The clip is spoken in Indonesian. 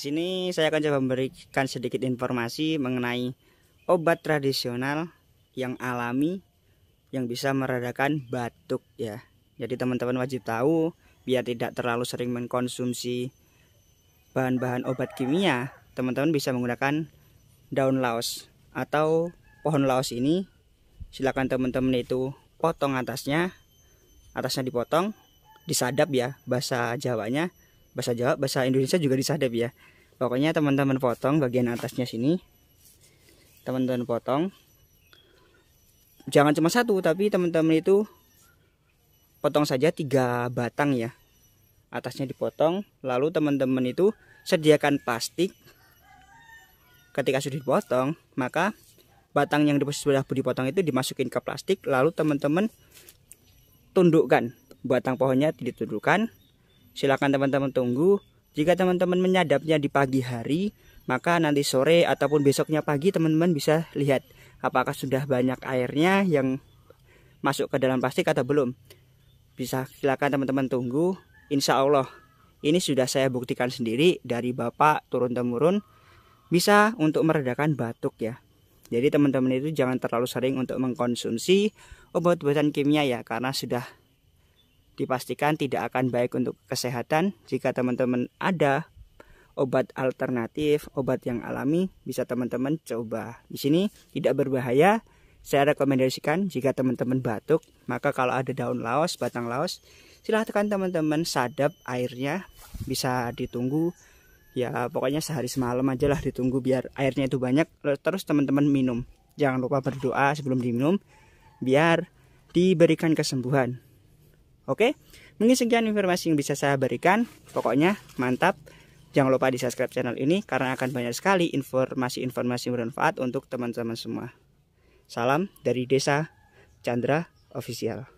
sini saya akan coba memberikan sedikit informasi mengenai obat tradisional yang alami yang bisa meredakan batuk ya. Jadi teman-teman wajib tahu biar tidak terlalu sering mengkonsumsi bahan-bahan obat kimia. Teman-teman bisa menggunakan daun laos atau pohon laos ini. Silakan teman-teman itu potong atasnya dipotong, disadap ya, bahasa Jawanya. Bahasa Jawa, bahasa Indonesia juga disadap ya. Pokoknya teman-teman potong bagian atasnya sini. Teman-teman potong. Jangan cuma satu, tapi teman-teman itu potong saja 3 batang ya. Atasnya dipotong, lalu teman-teman itu sediakan plastik. Ketika sudah dipotong, maka batang yang sudah dipotong itu dimasukin ke plastik, lalu teman-teman tundukkan. Batang pohonnya ditundukkan. Silakan teman-teman tunggu. Jika teman-teman menyadapnya di pagi hari, maka nanti sore ataupun besoknya pagi teman-teman bisa lihat apakah sudah banyak airnya yang masuk ke dalam plastik atau belum. Silakan teman-teman tunggu. Insya Allah ini sudah saya buktikan sendiri dari bapak turun temurun bisa untuk meredakan batuk ya. Jadi teman-teman itu jangan terlalu sering untuk mengkonsumsi obat-obatan kimia ya, karena sudah dipastikan tidak akan baik untuk kesehatan. Jika teman-teman ada obat alternatif, obat yang alami, bisa teman-teman coba. Di sini tidak berbahaya. Saya rekomendasikan jika teman-teman batuk, maka kalau ada daun laos, batang laos, silahkan teman-teman sadap airnya, bisa ditunggu. Ya pokoknya sehari semalam aja lah ditunggu biar airnya itu banyak. Terus teman-teman minum. Jangan lupa berdoa sebelum diminum biar diberikan kesembuhan. Oke, mungkin sekian informasi yang bisa saya berikan. Pokoknya mantap. Jangan lupa di subscribe channel ini karena akan banyak sekali informasi-informasi bermanfaat untuk teman-teman semua. Salam dari Desa Chandra Official.